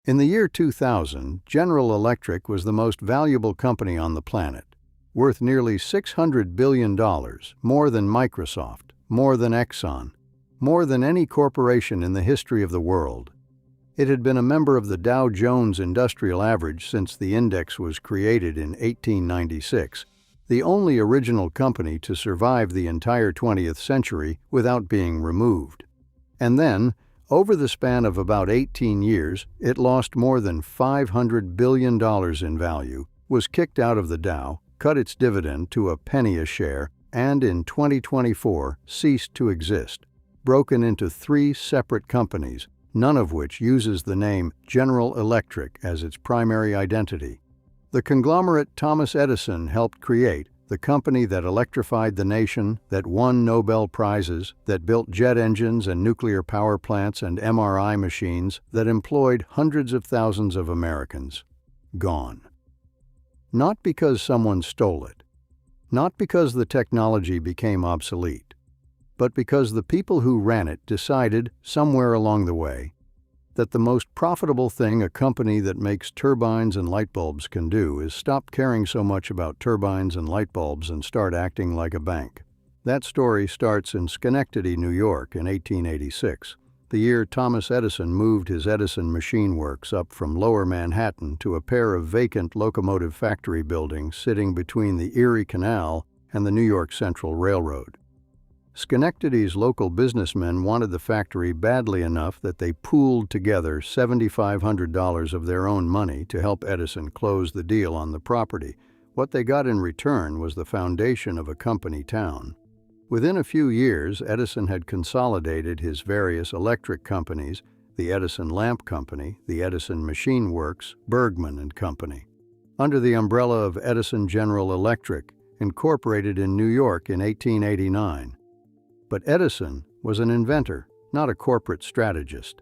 In the year 2000, General Electric was the most valuable company on the planet, worth nearly $600 billion, more than Microsoft, more than Exxon, more than any corporation in the history of the world. It had been a member of the Dow Jones Industrial Average since the index was created in 1896, the only original company to survive the entire 20th century without being removed. And then, over the span of about 18 years, it lost more than $500 billion in value, was kicked out of the Dow, cut its dividend to a penny a share, and in 2024 ceased to exist, broken into 3 separate companies, none of which uses the name General Electric as its primary identity. The conglomerate Thomas Edison helped create, the company that electrified the nation, that won Nobel Prizes, that built jet engines and nuclear power plants and MRI machines, that employed hundreds of thousands of Americans. Gone. Not because someone stole it, not because the technology became obsolete, but because the people who ran it decided, somewhere along the way, that the most profitable thing a company that makes turbines and light bulbs can do is stop caring so much about turbines and light bulbs and start acting like a bank. That story starts in Schenectady, New York in 1886, the year Thomas Edison moved his Edison Machine Works up from Lower Manhattan to a pair of vacant locomotive factory buildings sitting between the Erie Canal and the New York Central Railroad. Schenectady's local businessmen wanted the factory badly enough that they pooled together $7,500 of their own money to help Edison close the deal on the property. What they got in return was the foundation of a company town. Within a few years, Edison had consolidated his various electric companies, the Edison Lamp Company, the Edison Machine Works, Bergman and Company, under the umbrella of Edison General Electric, incorporated in New York in 1889. But Edison was an inventor, not a corporate strategist,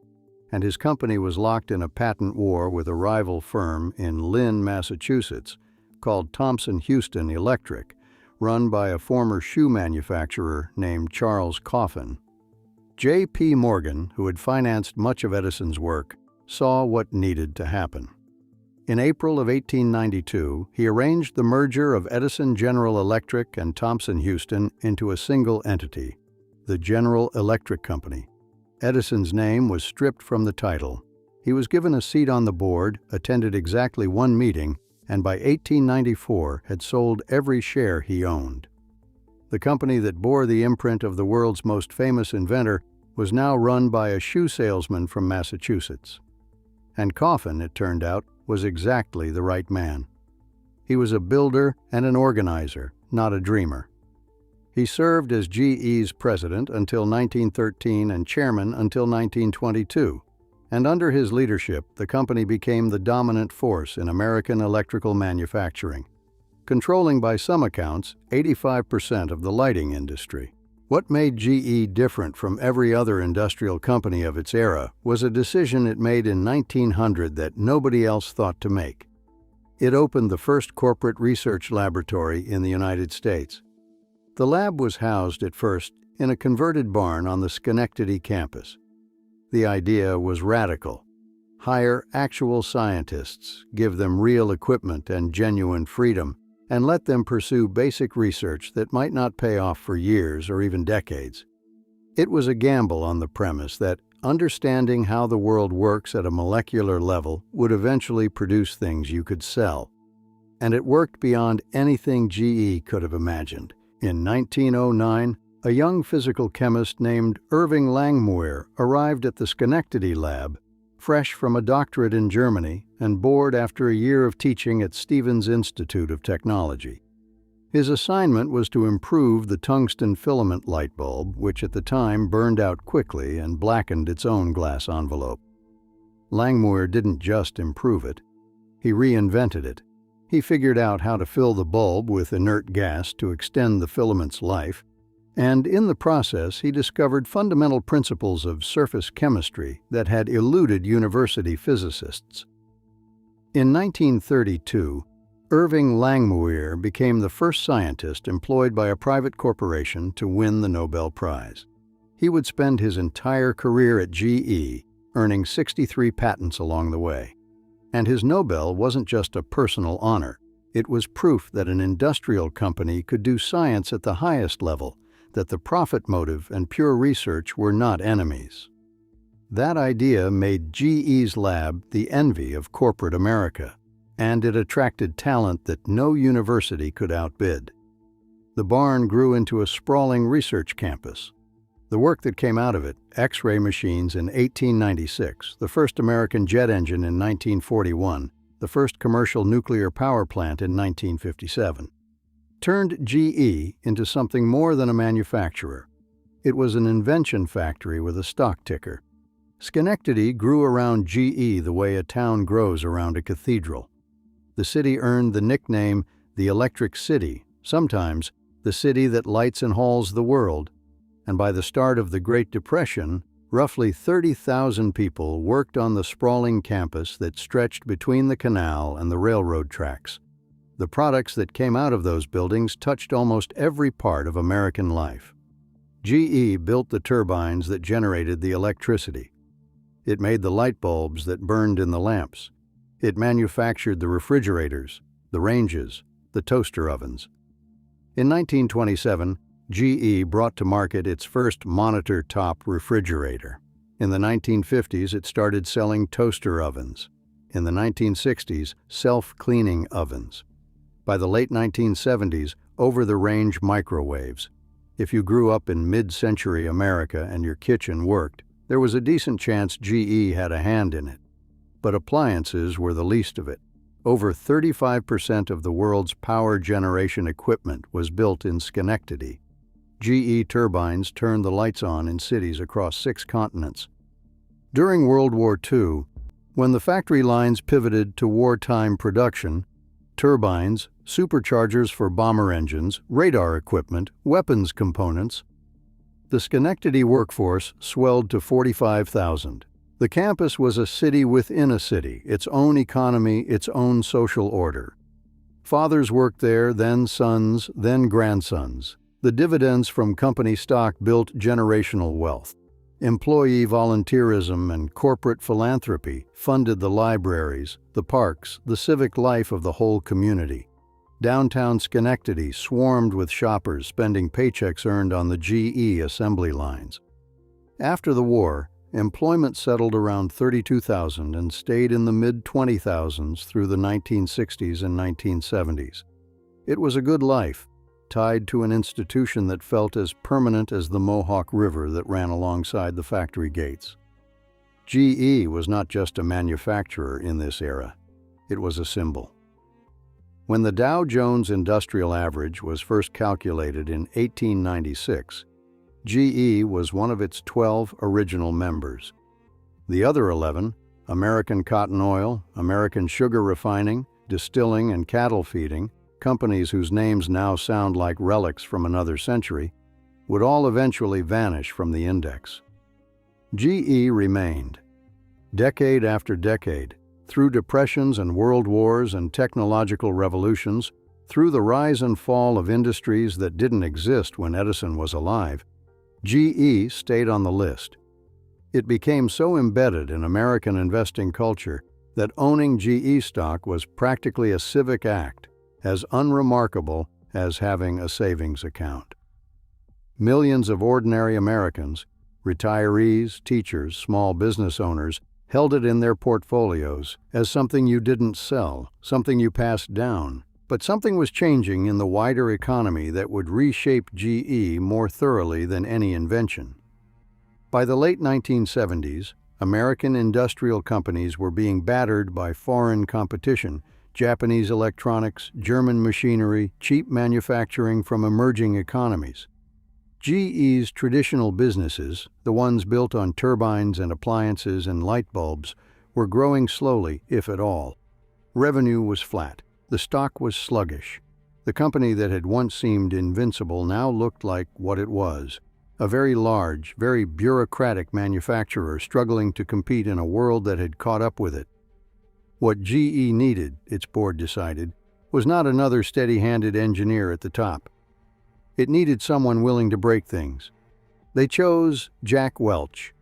and his company was locked in a patent war with a rival firm in Lynn, Massachusetts, called Thomson-Houston Electric, run by a former shoe manufacturer named Charles Coffin. J.P. Morgan, who had financed much of Edison's work, saw what needed to happen. In April of 1892, he arranged the merger of Edison General Electric and Thomson-Houston into a single entity, the General Electric Company. Edison's name was stripped from the title. He was given a seat on the board, attended exactly 1 meeting, and by 1894 had sold every share he owned. The company that bore the imprint of the world's most famous inventor was now run by a shoe salesman from Massachusetts. And Coffin, it turned out, was exactly the right man. He was a builder and an organizer, not a dreamer. He served as GE's president until 1913 and chairman until 1922, and under his leadership, the company became the dominant force in American electrical manufacturing, controlling by some accounts 85% of the lighting industry. What made GE different from every other industrial company of its era was a decision it made in 1900 that nobody else thought to make. It opened the first corporate research laboratory in the United States. The lab was housed at first in a converted barn on the Schenectady campus. The idea was radical. Hire actual scientists, give them real equipment and genuine freedom, and let them pursue basic research that might not pay off for years or even decades. It was a gamble on the premise that understanding how the world works at a molecular level would eventually produce things you could sell. And it worked beyond anything GE could have imagined. In 1909, a young physical chemist named Irving Langmuir arrived at the Schenectady lab, fresh from a doctorate in Germany and bored after a year of teaching at Stevens Institute of Technology. His assignment was to improve the tungsten filament light bulb, which at the time burned out quickly and blackened its own glass envelope. Langmuir didn't just improve it, he reinvented it. He figured out how to fill the bulb with inert gas to extend the filament's life, and in the process he discovered fundamental principles of surface chemistry that had eluded university physicists. In 1932, Irving Langmuir became the first scientist employed by a private corporation to win the Nobel Prize. He would spend his entire career at GE, earning 63 patents along the way. And his Nobel wasn't just a personal honor. It was proof that an industrial company could do science at the highest level, that the profit motive and pure research were not enemies. That idea made GE's lab the envy of corporate America, and it attracted talent that no university could outbid. The barn grew into a sprawling research campus. The work that came out of it, X-ray machines in 1896, the first American jet engine in 1941, the first commercial nuclear power plant in 1957, turned GE into something more than a manufacturer. It was an invention factory with a stock ticker. Schenectady grew around GE the way a town grows around a cathedral. The city earned the nickname the Electric City, sometimes the city that lights and hauls the world, and by the start of the Great Depression, roughly 30,000 people worked on the sprawling campus that stretched between the canal and the railroad tracks. The products that came out of those buildings touched almost every part of American life. GE built the turbines that generated the electricity. It made the light bulbs that burned in the lamps. It manufactured the refrigerators, the ranges, the toaster ovens. In 1927, GE brought to market its first monitor-top refrigerator. In the 1950s, it started selling toaster ovens. In the 1960s, self-cleaning ovens. By the late 1970s, over-the-range microwaves. If you grew up in mid-century America and your kitchen worked, there was a decent chance GE had a hand in it. But appliances were the least of it. Over 35% of the world's power generation equipment was built in Schenectady. GE turbines turned the lights on in cities across 6 continents. During World War II, when the factory lines pivoted to wartime production, turbines, superchargers for bomber engines, radar equipment, weapons components, the Schenectady workforce swelled to 45,000. The campus was a city within a city, its own economy, its own social order. Fathers worked there, then sons, then grandsons. The dividends from company stock built generational wealth. Employee volunteerism and corporate philanthropy funded the libraries, the parks, the civic life of the whole community. Downtown Schenectady swarmed with shoppers spending paychecks earned on the GE assembly lines. After the war, employment settled around 32,000 and stayed in the mid-20,000s through the 1960s and 1970s. It was a good life, tied to an institution that felt as permanent as the Mohawk River that ran alongside the factory gates. GE was not just a manufacturer in this era, it was a symbol. When the Dow Jones Industrial Average was first calculated in 1896, GE was one of its 12 original members. The other 11, American Cotton Oil, American Sugar Refining, Distilling and Cattle Feeding, companies whose names now sound like relics from another century, would all eventually vanish from the index. GE remained. Decade after decade, through depressions and world wars and technological revolutions, through the rise and fall of industries that didn't exist when Edison was alive, GE stayed on the list. It became so embedded in American investing culture that owning GE stock was practically a civic act, as unremarkable as having a savings account. Millions of ordinary Americans, retirees, teachers, small business owners, held it in their portfolios as something you didn't sell, something you passed down. But something was changing in the wider economy that would reshape GE more thoroughly than any invention. By the late 1970s, American industrial companies were being battered by foreign competition, Japanese electronics, German machinery, cheap manufacturing from emerging economies. GE's traditional businesses, the ones built on turbines and appliances and light bulbs, were growing slowly, if at all. Revenue was flat. The stock was sluggish. The company that had once seemed invincible now looked like what it was, a very large, very bureaucratic manufacturer struggling to compete in a world that had caught up with it. What GE needed, its board decided, was not another steady-handed engineer at the top. It needed someone willing to break things. They chose Jack Welch.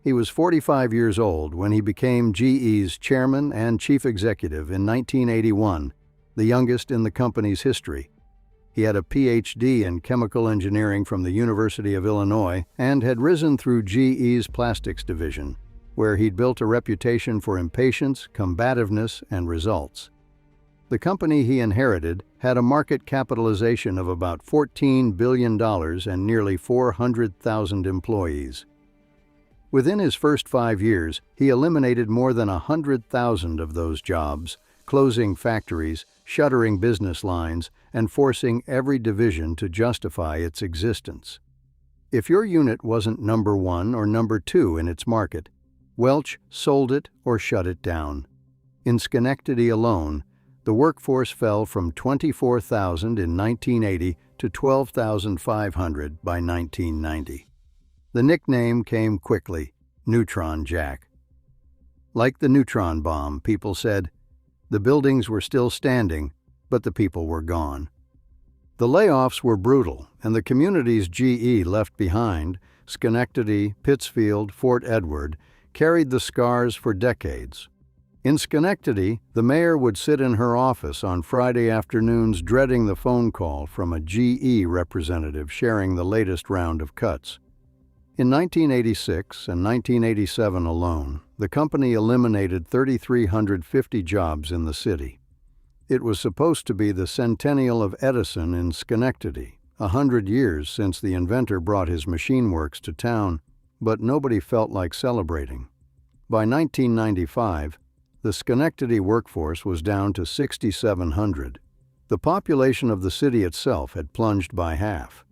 He was 45 years old when he became GE's chairman and chief executive in 1981, the youngest in the company's history. He had a Ph.D. in chemical engineering from the University of Illinois and had risen through GE's plastics division, where he'd built a reputation for impatience, combativeness, and results. The company he inherited had a market capitalization of about $14 billion and nearly 400,000 employees. Within his first 5 years, he eliminated more than 100,000 of those jobs, closing factories, shuttering business lines, and forcing every division to justify its existence. If your unit wasn't number 1 or number 2 in its market, Welch sold it or shut it down. In Schenectady alone, the workforce fell from 24,000 in 1980 to 12,500 by 1990. The nickname came quickly, Neutron Jack. Like the neutron bomb, people said, the buildings were still standing, but the people were gone. The layoffs were brutal, and the communities GE left behind, Schenectady, Pittsfield, Fort Edward, carried the scars for decades. In Schenectady, the mayor would sit in her office on Friday afternoons dreading the phone call from a GE representative sharing the latest round of cuts. In 1986 and 1987 alone, the company eliminated 3,350 jobs in the city. It was supposed to be the centennial of Edison in Schenectady, 100 years since the inventor brought his machine works to town, but nobody felt like celebrating. By 1995, the Schenectady workforce was down to 6,700. The population of the city itself had plunged by half.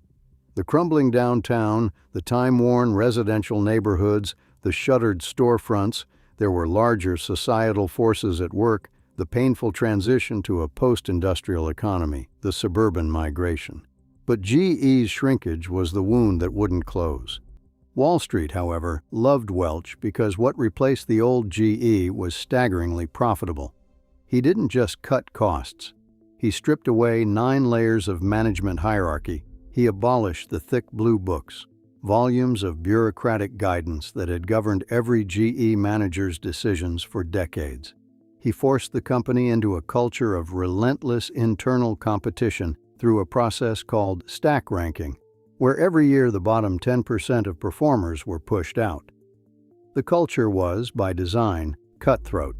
The crumbling downtown, the time-worn residential neighborhoods, the shuttered storefronts, there were larger societal forces at work, the painful transition to a post-industrial economy, the suburban migration. But GE's shrinkage was the wound that wouldn't close. Wall Street, however, loved Welch because what replaced the old GE was staggeringly profitable. He didn't just cut costs. He stripped away 9 layers of management hierarchy. He abolished the thick blue books, volumes of bureaucratic guidance that had governed every GE manager's decisions for decades. He forced the company into a culture of relentless internal competition through a process called stack ranking, where every year the bottom 10% of performers were pushed out. The culture was, by design, cutthroat.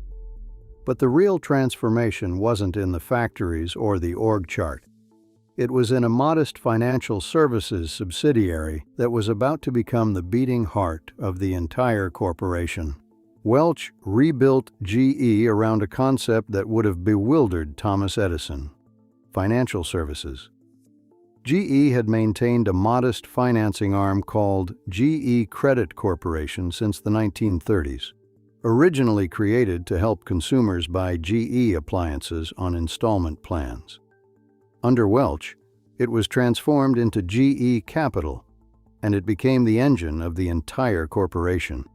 But the real transformation wasn't in the factories or the org chart. It was in a modest financial services subsidiary that was about to become the beating heart of the entire corporation. Welch rebuilt GE around a concept that would have bewildered Thomas Edison: financial services. GE had maintained a modest financing arm called GE Credit Corporation since the 1930s, originally created to help consumers buy GE appliances on installment plans. Under Welch, it was transformed into GE Capital, and it became the engine of the entire corporation.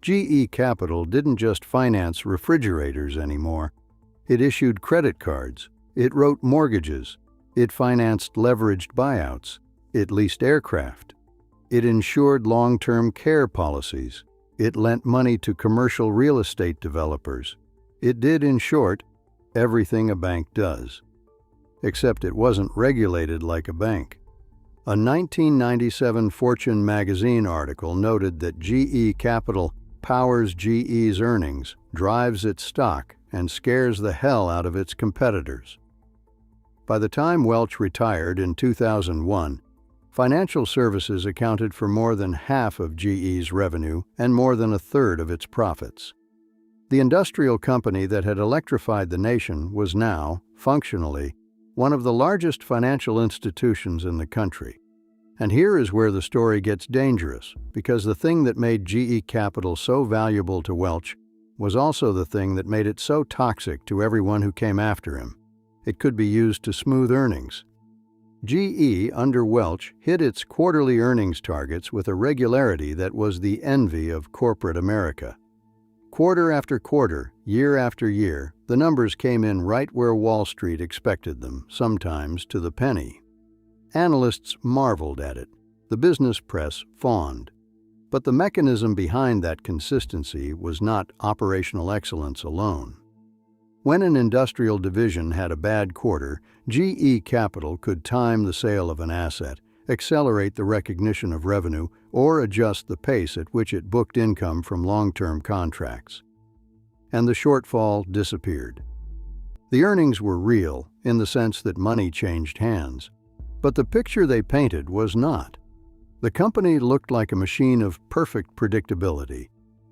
GE Capital didn't just finance refrigerators anymore. It issued credit cards, it wrote mortgages, it financed leveraged buyouts, it leased aircraft, it insured long-term care policies, it lent money to commercial real estate developers. It did, in short, everything a bank does. Except it wasn't regulated like a bank. A 1997 Fortune magazine article noted that GE Capital powers GE's earnings, drives its stock, and scares the hell out of its competitors. By the time Welch retired in 2001, financial services accounted for more than half of GE's revenue and more than a third of its profits. The industrial company that had electrified the nation was now, functionally, one of the largest financial institutions in the country. And here is where the story gets dangerous, because the thing that made GE Capital so valuable to Welch was also the thing that made it so toxic to everyone who came after him. It could be used to smooth earnings. GE, under Welch, hit its quarterly earnings targets with a regularity that was the envy of corporate America. Quarter after quarter, year after year, the numbers came in right where Wall Street expected them, sometimes to the penny. Analysts marveled at it. The business press fawned. But the mechanism behind that consistency was not operational excellence alone. When an industrial division had a bad quarter, GE Capital could time the sale of an asset, accelerate the recognition of revenue, or adjust the pace at which it booked income from long-term contracts. And the shortfall disappeared. The earnings were real, in the sense that money changed hands. But the picture they painted was not. The company looked like a machine of perfect predictability,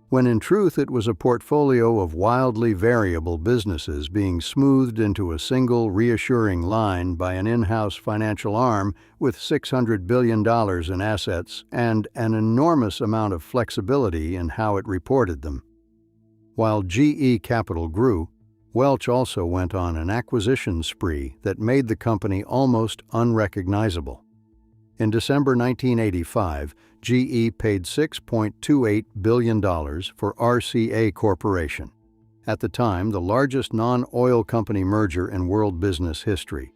when in truth it was a portfolio of wildly variable businesses being smoothed into a single reassuring line by an in-house financial arm with $600 billion in assets and an enormous amount of flexibility in how it reported them. While GE Capital grew, Welch also went on an acquisition spree that made the company almost unrecognizable. In December 1985, GE paid $6.28 billion for RCA Corporation, at the time the largest non-oil company merger in world business history.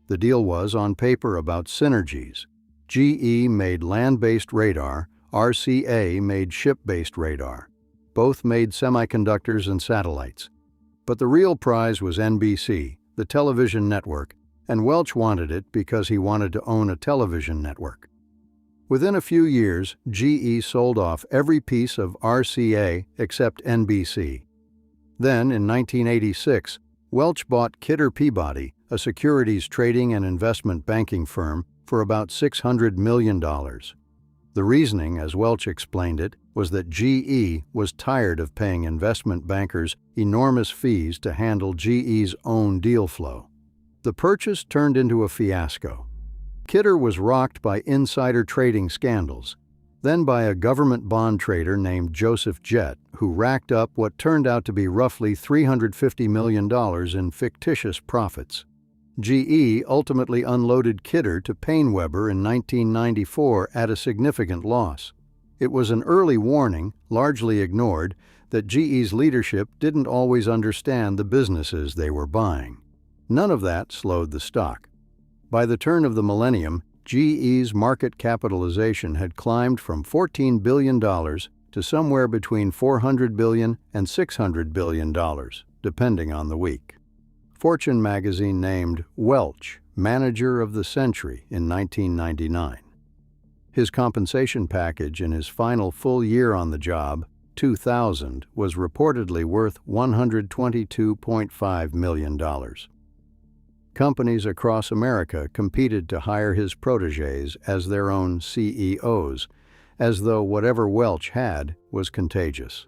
The deal was, on paper, about synergies. GE made land-based radar, RCA made ship-based radar. Both made semiconductors and satellites. But the real prize was NBC, the television network, and Welch wanted it because he wanted to own a television network. Within a few years, GE sold off every piece of RCA except NBC. Then, in 1986, Welch bought Kidder Peabody, a securities trading and investment banking firm, for about $600 million. The reasoning, as Welch explained it, was that GE was tired of paying investment bankers enormous fees to handle GE's own deal flow. The purchase turned into a fiasco. Kidder was rocked by insider trading scandals, then by a government bond trader named Joseph Jett, who racked up what turned out to be roughly $350 million in fictitious profits. GE ultimately unloaded Kidder to PaineWebber in 1994 at a significant loss. It was an early warning, largely ignored, that GE's leadership didn't always understand the businesses they were buying. None of that slowed the stock. By the turn of the millennium, GE's market capitalization had climbed from $14 billion to somewhere between $400 billion and $600 billion, depending on the week. Fortune magazine named Welch Manager of the Century in 1999. His compensation package in his final full year on the job, 2000, was reportedly worth $122.5 million. Companies across America competed to hire his protégés as their own CEOs, as though whatever Welch had was contagious.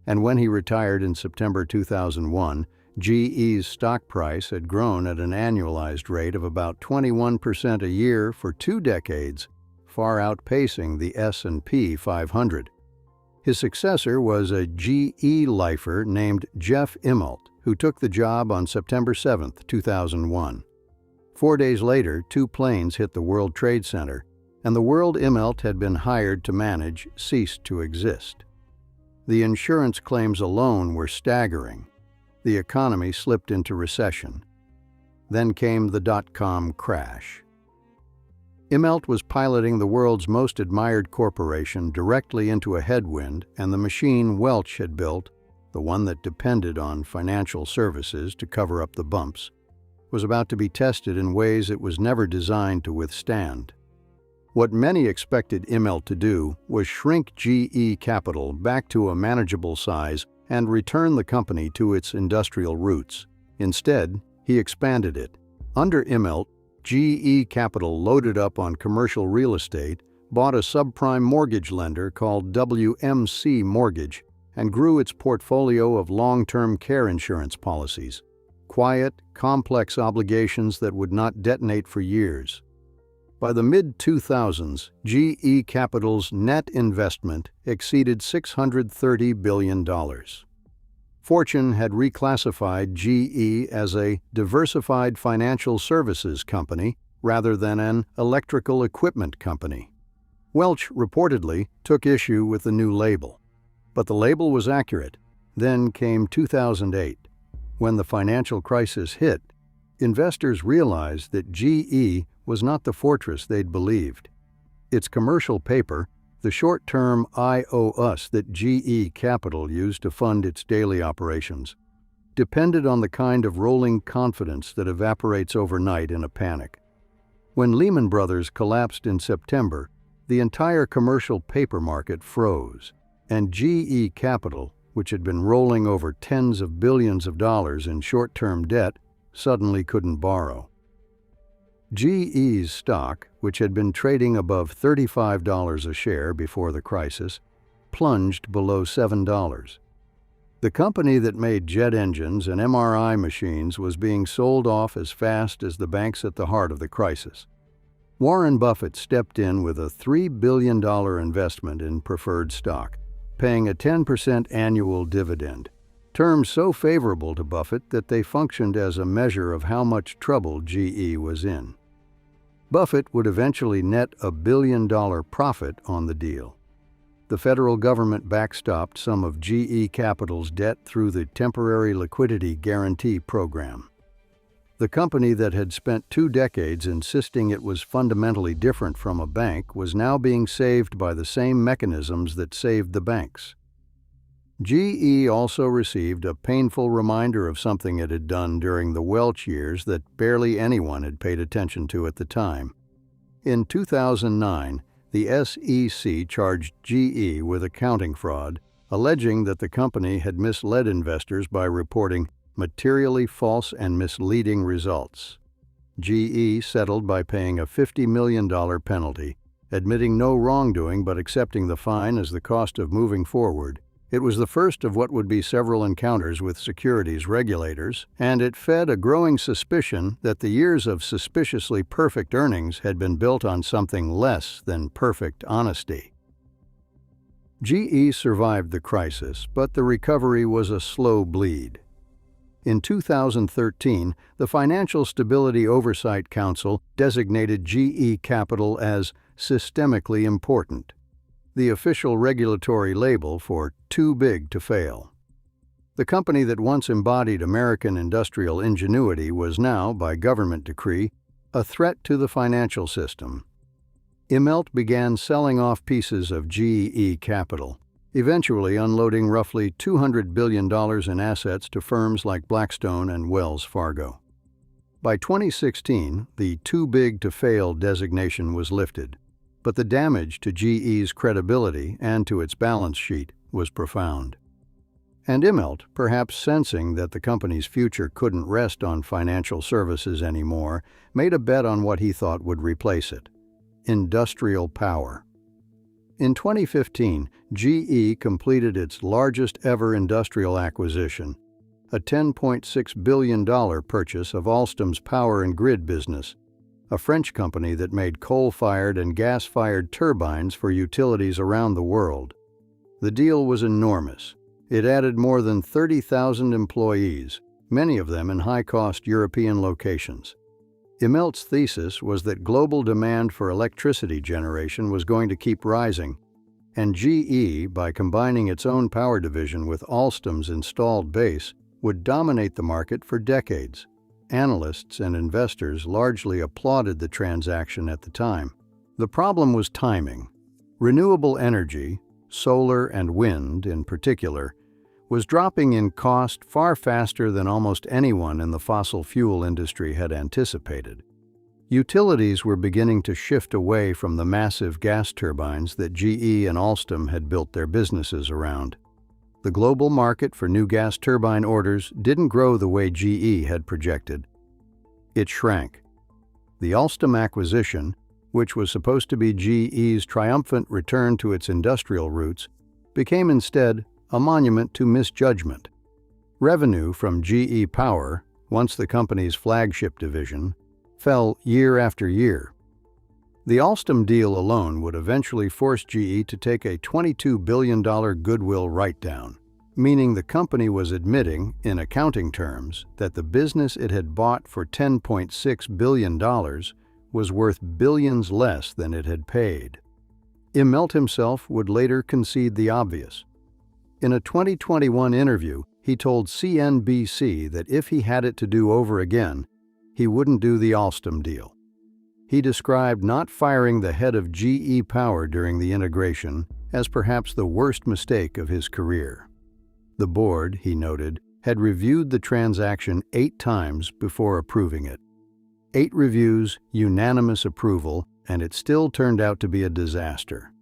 And when he retired in September 2001, GE's stock price had grown at an annualized rate of about 21% a year for 2 decades, far outpacing the S&P 500. His successor was a GE lifer named Jeff Immelt, who took the job on September 7, 2001. 4 days later, 2 planes hit the World Trade Center, and the world Immelt had been hired to manage ceased to exist. The insurance claims alone were staggering. The economy slipped into recession. Then came the dot-com crash. Immelt was piloting the world's most admired corporation directly into a headwind, and the machine Welch had built, the one that depended on financial services to cover up the bumps, was about to be tested in ways it was never designed to withstand. What many expected Immelt to do was shrink GE Capital back to a manageable size and return the company to its industrial roots. Instead, he expanded it. Under Immelt, GE Capital loaded up on commercial real estate, bought a subprime mortgage lender called WMC Mortgage, and grew its portfolio of long-term care insurance policies. Quiet, complex obligations that would not detonate for years. By the mid-2000s, GE Capital's net investment exceeded $630 billion. Fortune had reclassified GE as a diversified financial services company rather than an electrical equipment company. Welch reportedly took issue with the new label. But the label was accurate. Then came 2008. When the financial crisis hit, investors realized that GE was not the fortress they'd believed. Its commercial paper, The short-term "I owe us" that GE Capital used to fund its daily operations depended on the kind of rolling confidence that evaporates overnight in a panic. When Lehman Brothers collapsed in September, the entire commercial paper market froze, and GE Capital, which had been rolling over tens of billions of dollars in short-term debt, suddenly couldn't borrow. GE's stock, which had been trading above $35 a share before the crisis, plunged below $7. The company that made jet engines and MRI machines was being sold off as fast as the banks at the heart of the crisis. Warren Buffett stepped in with a $3 billion investment in preferred stock, paying a 10% annual dividend, terms so favorable to Buffett that they functioned as a measure of how much trouble GE was in. Buffett would eventually net a $1 billion profit on the deal. The federal government backstopped some of GE Capital's debt through the Temporary Liquidity Guarantee Program. The company that had spent 2 decades insisting it was fundamentally different from a bank was now being saved by the same mechanisms that saved the banks. GE also received a painful reminder of something it had done during the Welch years that barely anyone had paid attention to at the time. In 2009, the SEC charged GE with accounting fraud, alleging that the company had misled investors by reporting materially false and misleading results. GE settled by paying a $50 million penalty, admitting no wrongdoing but accepting the fine as the cost of moving forward. It was the first of what would be several encounters with securities regulators, and it fed a growing suspicion that the years of suspiciously perfect earnings had been built on something less than perfect honesty. GE survived the crisis, but the recovery was a slow bleed. In 2013, the Financial Stability Oversight Council designated GE Capital as systemically important, the official regulatory label for too big to fail. The company that once embodied American industrial ingenuity was now, by government decree, a threat to the financial system. Immelt began selling off pieces of GE Capital, eventually unloading roughly $200 billion in assets to firms like Blackstone and Wells Fargo. By 2016, the too big to fail designation was lifted, but the damage to GE's credibility and to its balance sheet was profound. And Immelt, perhaps sensing that the company's future couldn't rest on financial services anymore, made a bet on what he thought would replace it: industrial power. In 2015, GE completed its largest ever industrial acquisition, a $10.6 billion purchase of Alstom's power and grid business, a French company that made coal-fired and gas-fired turbines for utilities around the world. The deal was enormous. It added more than 30,000 employees, many of them in high-cost European locations. Immelt's thesis was that global demand for electricity generation was going to keep rising, and GE, by combining its own power division with Alstom's installed base, would dominate the market for decades. Analysts and investors largely applauded the transaction at the time. The problem was timing. Renewable energy, solar and wind in particular, was dropping in cost far faster than almost anyone in the fossil fuel industry had anticipated. Utilities were beginning to shift away from the massive gas turbines that GE and Alstom had built their businesses around. The global market for new gas turbine orders didn't grow the way GE had projected. It shrank. The Alstom acquisition, which was supposed to be GE's triumphant return to its industrial roots, became instead a monument to misjudgment. Revenue from GE Power, once the company's flagship division, fell year after year. The Alstom deal alone would eventually force GE to take a $22 billion goodwill write-down, meaning the company was admitting, in accounting terms, that the business it had bought for $10.6 billion was worth billions less than it had paid. Immelt himself would later concede the obvious. In a 2021 interview, he told CNBC that if he had it to do over again, he wouldn't do the Alstom deal. He described not firing the head of GE Power during the integration as perhaps the worst mistake of his career. The board, he noted, had reviewed the transaction 8 times before approving it. 8 reviews, unanimous approval, and it still turned out to be a disaster.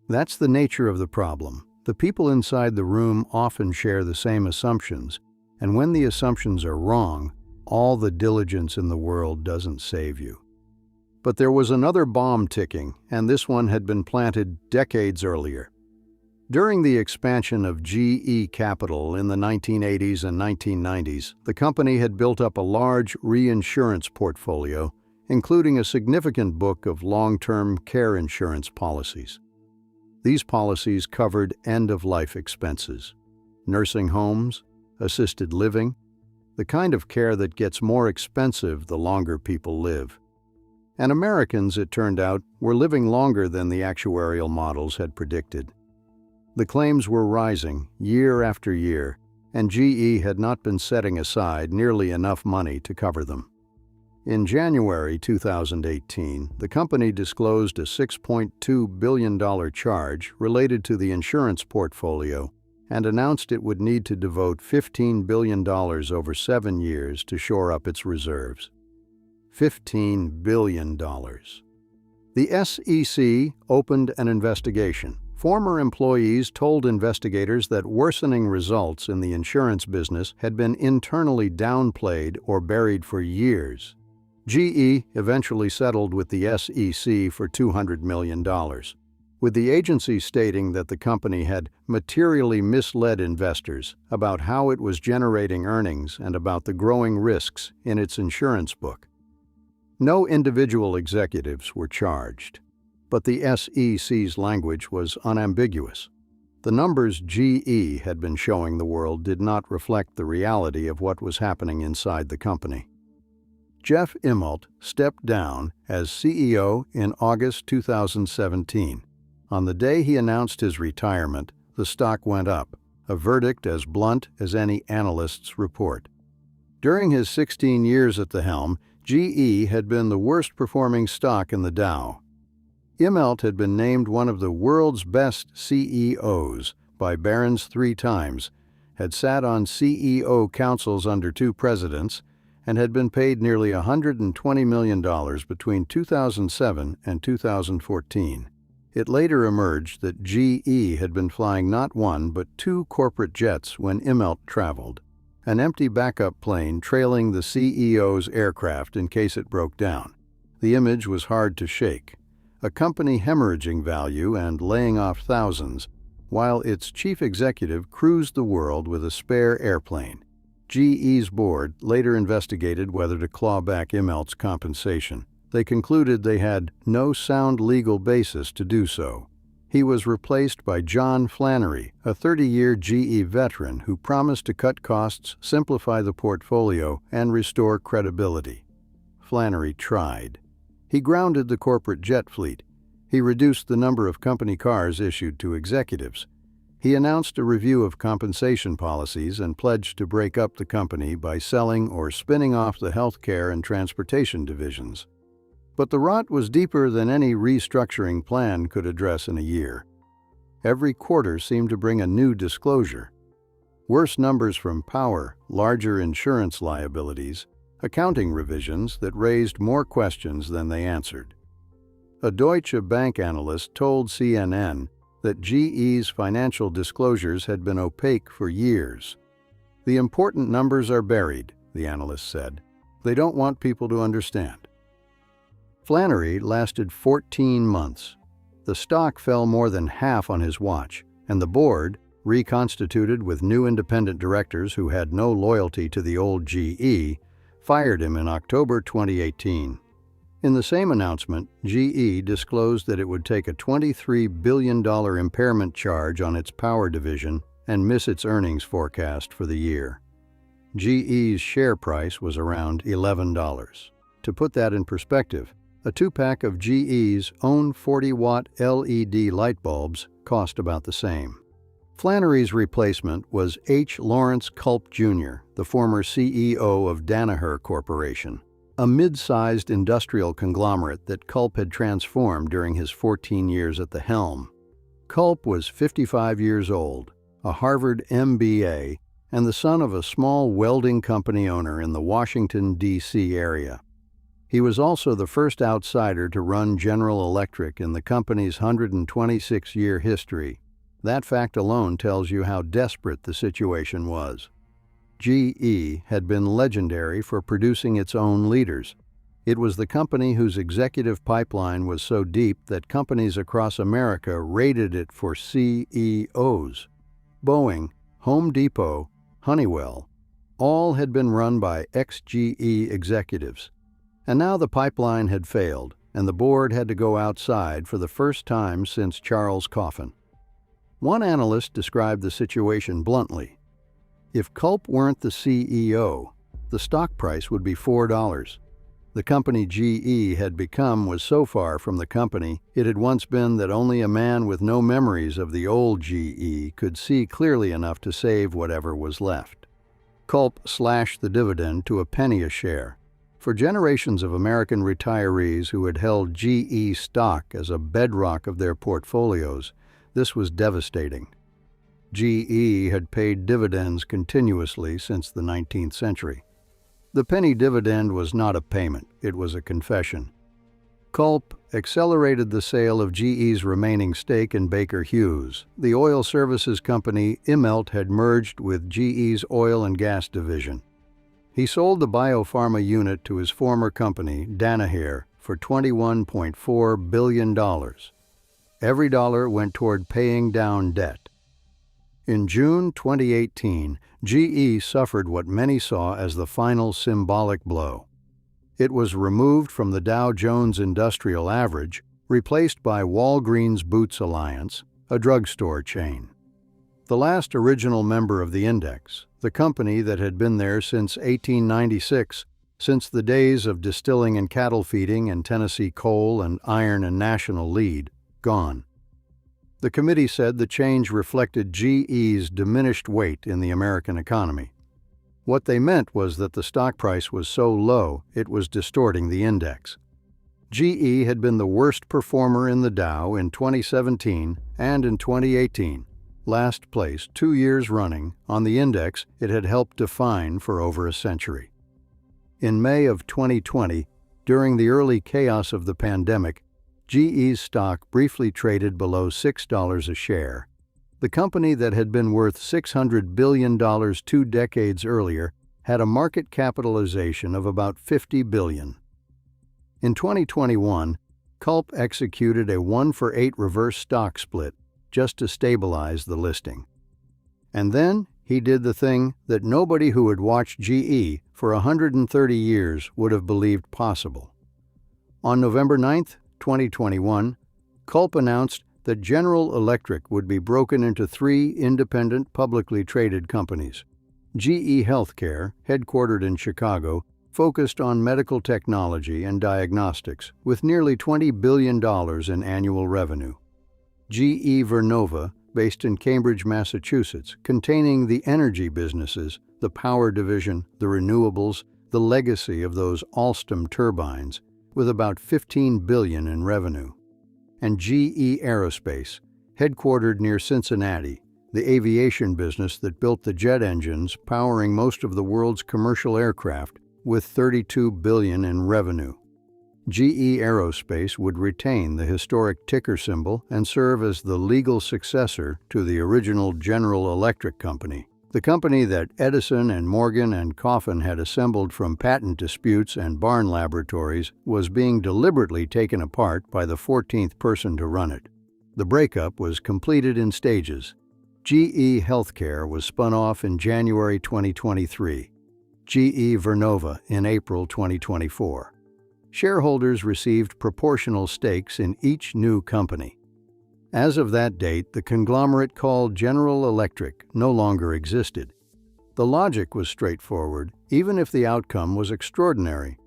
That's the nature of the problem. The people inside the room often share the same assumptions, and when the assumptions are wrong, all the diligence in the world doesn't save you. But there was another bomb ticking, and this one had been planted decades earlier. During the expansion of GE Capital in the 1980s and 1990s, the company had built up a large reinsurance portfolio, including a significant book of long-term care insurance policies. These policies covered end-of-life expenses, nursing homes, assisted living, the kind of care that gets more expensive the longer people live. And Americans, it turned out, were living longer than the actuarial models had predicted. The claims were rising year after year, and GE had not been setting aside nearly enough money to cover them. In January 2018, the company disclosed a $6.2 billion charge related to the insurance portfolio and announced it would need to devote $15 billion over 7 years to shore up its reserves. $15 billion. The SEC opened an investigation. Former employees told investigators that worsening results in the insurance business had been internally downplayed or buried for years. GE eventually settled with the SEC for $200 million, with the agency stating that the company had materially misled investors about how it was generating earnings and about the growing risks in its insurance book. No individual executives were charged, but the SEC's language was unambiguous. The numbers GE had been showing the world did not reflect the reality of what was happening inside the company. Jeff Immelt stepped down as CEO in August 2017. On the day he announced his retirement, the stock went up, a verdict as blunt as any analyst's report. During his 16 years at the helm, GE had been the worst-performing stock in the Dow. Immelt had been named one of the world's best CEOs by Barron's 3 times, had sat on CEO councils under 2 presidents, and had been paid nearly $120 million between 2007 and 2014. It later emerged that GE had been flying not 1 but 2 corporate jets when Immelt traveled, an empty backup plane trailing the CEO's aircraft in case it broke down. The image was hard to shake. A company hemorrhaging value and laying off thousands, while its chief executive cruised the world with a spare airplane. GE's board later investigated whether to claw back Immelt's compensation. They concluded they had no sound legal basis to do so. He was replaced by John Flannery, a 30-year GE veteran who promised to cut costs, simplify the portfolio, and restore credibility. Flannery tried. He grounded the corporate jet fleet. He reduced the number of company cars issued to executives. He announced a review of compensation policies and pledged to break up the company by selling or spinning off the healthcare and transportation divisions. But the rot was deeper than any restructuring plan could address in a year. Every quarter seemed to bring a new disclosure. Worse numbers from Power, larger insurance liabilities, accounting revisions that raised more questions than they answered. A Deutsche Bank analyst told CNN that GE's financial disclosures had been opaque for years. The important numbers are buried, the analyst said. They don't want people to understand. Flannery lasted 14 months. The stock fell more than half on his watch, and the board, reconstituted with new independent directors who had no loyalty to the old GE, fired him in October 2018. In the same announcement, GE disclosed that it would take a $23 billion impairment charge on its power division and miss its earnings forecast for the year. GE's share price was around $11. To put that in perspective, a 2-pack of GE's own 40-watt LED light bulbs cost about the same. Flannery's replacement was H. Lawrence Culp Jr., the former CEO of Danaher Corporation. a mid-sized industrial conglomerate that Culp had transformed during his 14 years at the helm. Culp was 55 years old, a Harvard MBA, and the son of a small welding company owner in the Washington, D.C. area. He was also the first outsider to run General Electric in the company's 126-year history. That fact alone tells you how desperate the situation was. GE had been legendary for producing its own leaders. It was the company whose executive pipeline was so deep that companies across America rated it for CEOs. Boeing, Home Depot, Honeywell, all had been run by ex-GE executives. And now the pipeline had failed, and the board had to go outside for the first time since Charles Coffin. One analyst described the situation bluntly. If Culp weren't the CEO, the stock price would be $4. The company GE had become was so far from the company it had once been that only a man with no memories of the old GE could see clearly enough to save whatever was left. Culp slashed the dividend to a penny a share. For generations of American retirees who had held GE stock as a bedrock of their portfolios, this was devastating. GE had paid dividends continuously since the 19th century. The penny dividend was not a payment, it was a confession. Culp accelerated the sale of GE's remaining stake in Baker Hughes. The oil services company Immelt had merged with GE's oil and gas division. He sold the biopharma unit to his former company, Danaher, for $21.4 billion. Every dollar went toward paying down debt. In June 2018, GE suffered what many saw as the final symbolic blow. It was removed from the Dow Jones Industrial Average, replaced by Walgreens Boots Alliance, a drugstore chain. The last original member of the index, the company that had been there since 1896, since the days of distilling and cattle feeding and Tennessee coal and iron and national lead, gone. The committee said the change reflected GE's diminished weight in the American economy. What they meant was that the stock price was so low it was distorting the index. GE had been the worst performer in the Dow in 2017 and in 2018, last place 2 years running on the index it had helped define for over a century. In May of 2020, during the early chaos of the pandemic, GE's stock briefly traded below $6 a share. The company that had been worth $600 billion 2 decades earlier had a market capitalization of about $50 billion. In 2021, Culp executed a 1-for-8 reverse stock split just to stabilize the listing. And then he did the thing that nobody who had watched GE for 130 years would have believed possible. On November 9th, 2021, Culp announced that General Electric would be broken into 3 independent publicly traded companies. GE Healthcare, headquartered in Chicago, focused on medical technology and diagnostics with nearly $20 billion in annual revenue. GE Vernova, based in Cambridge, Massachusetts, containing the energy businesses, the power division, the renewables, the legacy of those Alstom turbines, with about $15 billion in revenue. And GE Aerospace, headquartered near Cincinnati, the aviation business that built the jet engines powering most of the world's commercial aircraft, with $32 billion in revenue. GE Aerospace would retain the historic ticker symbol and serve as the legal successor to the original General Electric Company. The company that Edison and Morgan and Coffin had assembled from patent disputes and barn laboratories was being deliberately taken apart by the 14th person to run it. The breakup was completed in stages. GE Healthcare was spun off in January 2023, GE Vernova in April 2024. Shareholders received proportional stakes in each new company. As of that date, the conglomerate called General Electric no longer existed. The logic was straightforward, even if the outcome was extraordinary.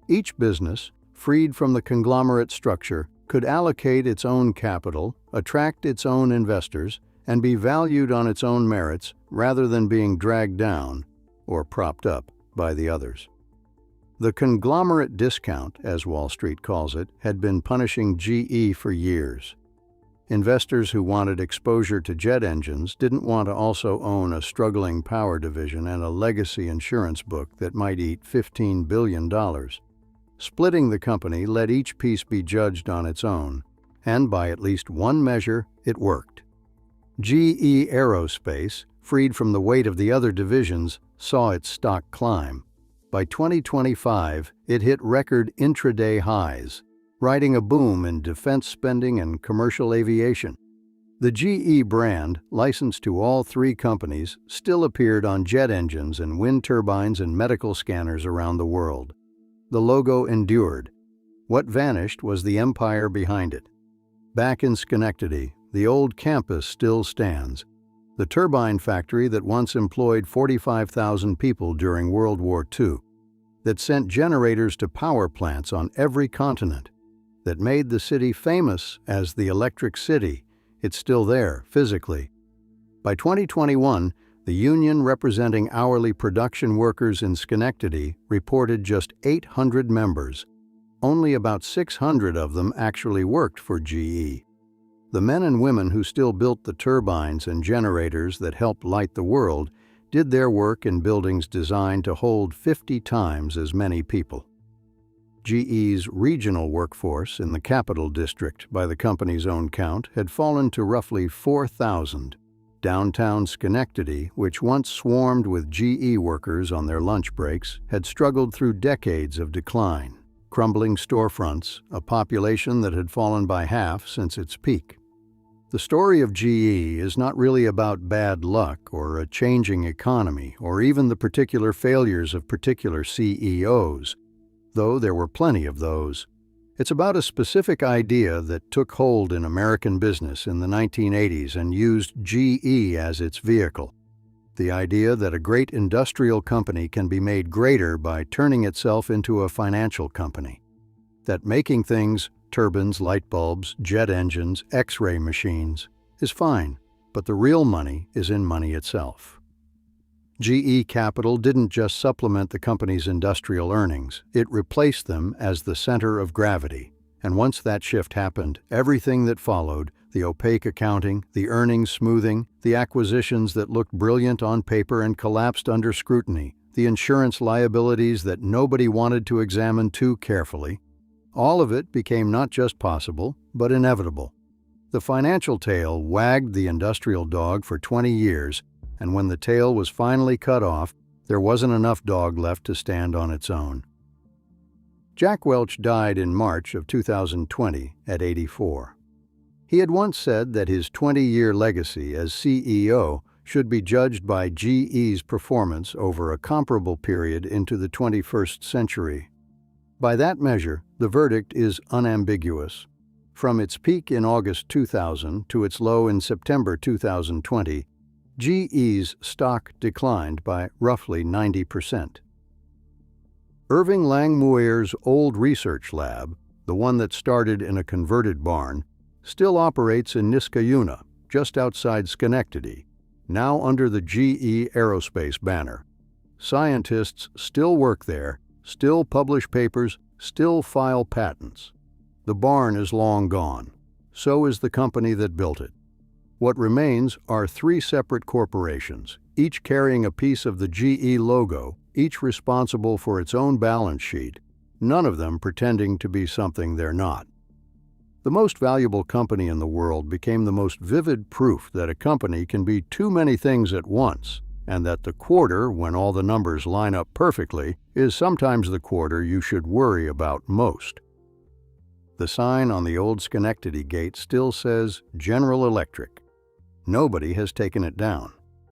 Each business, freed from the conglomerate structure, could allocate its own capital, attract its own investors, and be valued on its own merits rather than being dragged down or propped up by the others. The conglomerate discount, as Wall Street calls it, had been punishing GE for years. Investors who wanted exposure to jet engines didn't want to also own a struggling power division and a legacy insurance book that might eat $15 billion. Splitting the company let each piece be judged on its own, and by at least one measure, it worked. GE Aerospace, freed from the weight of the other divisions, saw its stock climb. By 2025, it hit record intraday highs, riding a boom in defense spending and commercial aviation. The GE brand, licensed to all three companies, still appeared on jet engines and wind turbines and medical scanners around the world. The logo endured. What vanished was the empire behind it. Back in Schenectady, the old campus still stands. The turbine factory that once employed 45,000 people during World War II, that sent generators to power plants on every continent, that made the city famous as the Electric City. It's still there, physically. By 2021, the union representing hourly production workers in Schenectady reported just 800 members. Only about 600 of them actually worked for GE. The men and women who still built the turbines and generators that helped light the world did their work in buildings designed to hold 50 times as many people. GE's regional workforce in the Capital District, by the company's own count, had fallen to roughly 4,000. Downtown Schenectady, which once swarmed with GE workers on their lunch breaks, had struggled through decades of decline. Crumbling storefronts, a population that had fallen by half since its peak. The story of GE is not really about bad luck or a changing economy or even the particular failures of particular CEOs, though there were plenty of those. It's about a specific idea that took hold in American business in the 1980s and used GE as its vehicle. The idea that a great industrial company can be made greater by turning itself into a financial company. That making things, turbines, light bulbs, jet engines, X-ray machines, is fine, but the real money is in money itself. GE Capital didn't just supplement the company's industrial earnings, it replaced them as the center of gravity. And once that shift happened, everything that followed, the opaque accounting, the earnings smoothing, the acquisitions that looked brilliant on paper and collapsed under scrutiny, the insurance liabilities that nobody wanted to examine too carefully, all of it became not just possible, but inevitable. The financial tail wagged the industrial dog for 20 years, and when the tail was finally cut off, there wasn't enough dog left to stand on its own. Jack Welch died in March of 2020 at 84. He had once said that his 20-year legacy as CEO should be judged by GE's performance over a comparable period into the 21st century. By that measure, the verdict is unambiguous. From its peak in August 2000 to its low in September 2020, GE's stock declined by roughly 90%. Irving Langmuir's old research lab, the one that started in a converted barn, still operates in Niskayuna, just outside Schenectady, now under the GE Aerospace banner. Scientists still work there, still publish papers, still file patents. The barn is long gone. So is the company that built it. What remains are three separate corporations, each carrying a piece of the GE logo, each responsible for its own balance sheet, none of them pretending to be something they're not. The most valuable company in the world became the most vivid proof that a company can be too many things at once, and that the quarter, when all the numbers line up perfectly, is sometimes the quarter you should worry about most. The sign on the old Schenectady gate still says General Electric. Nobody has taken it down.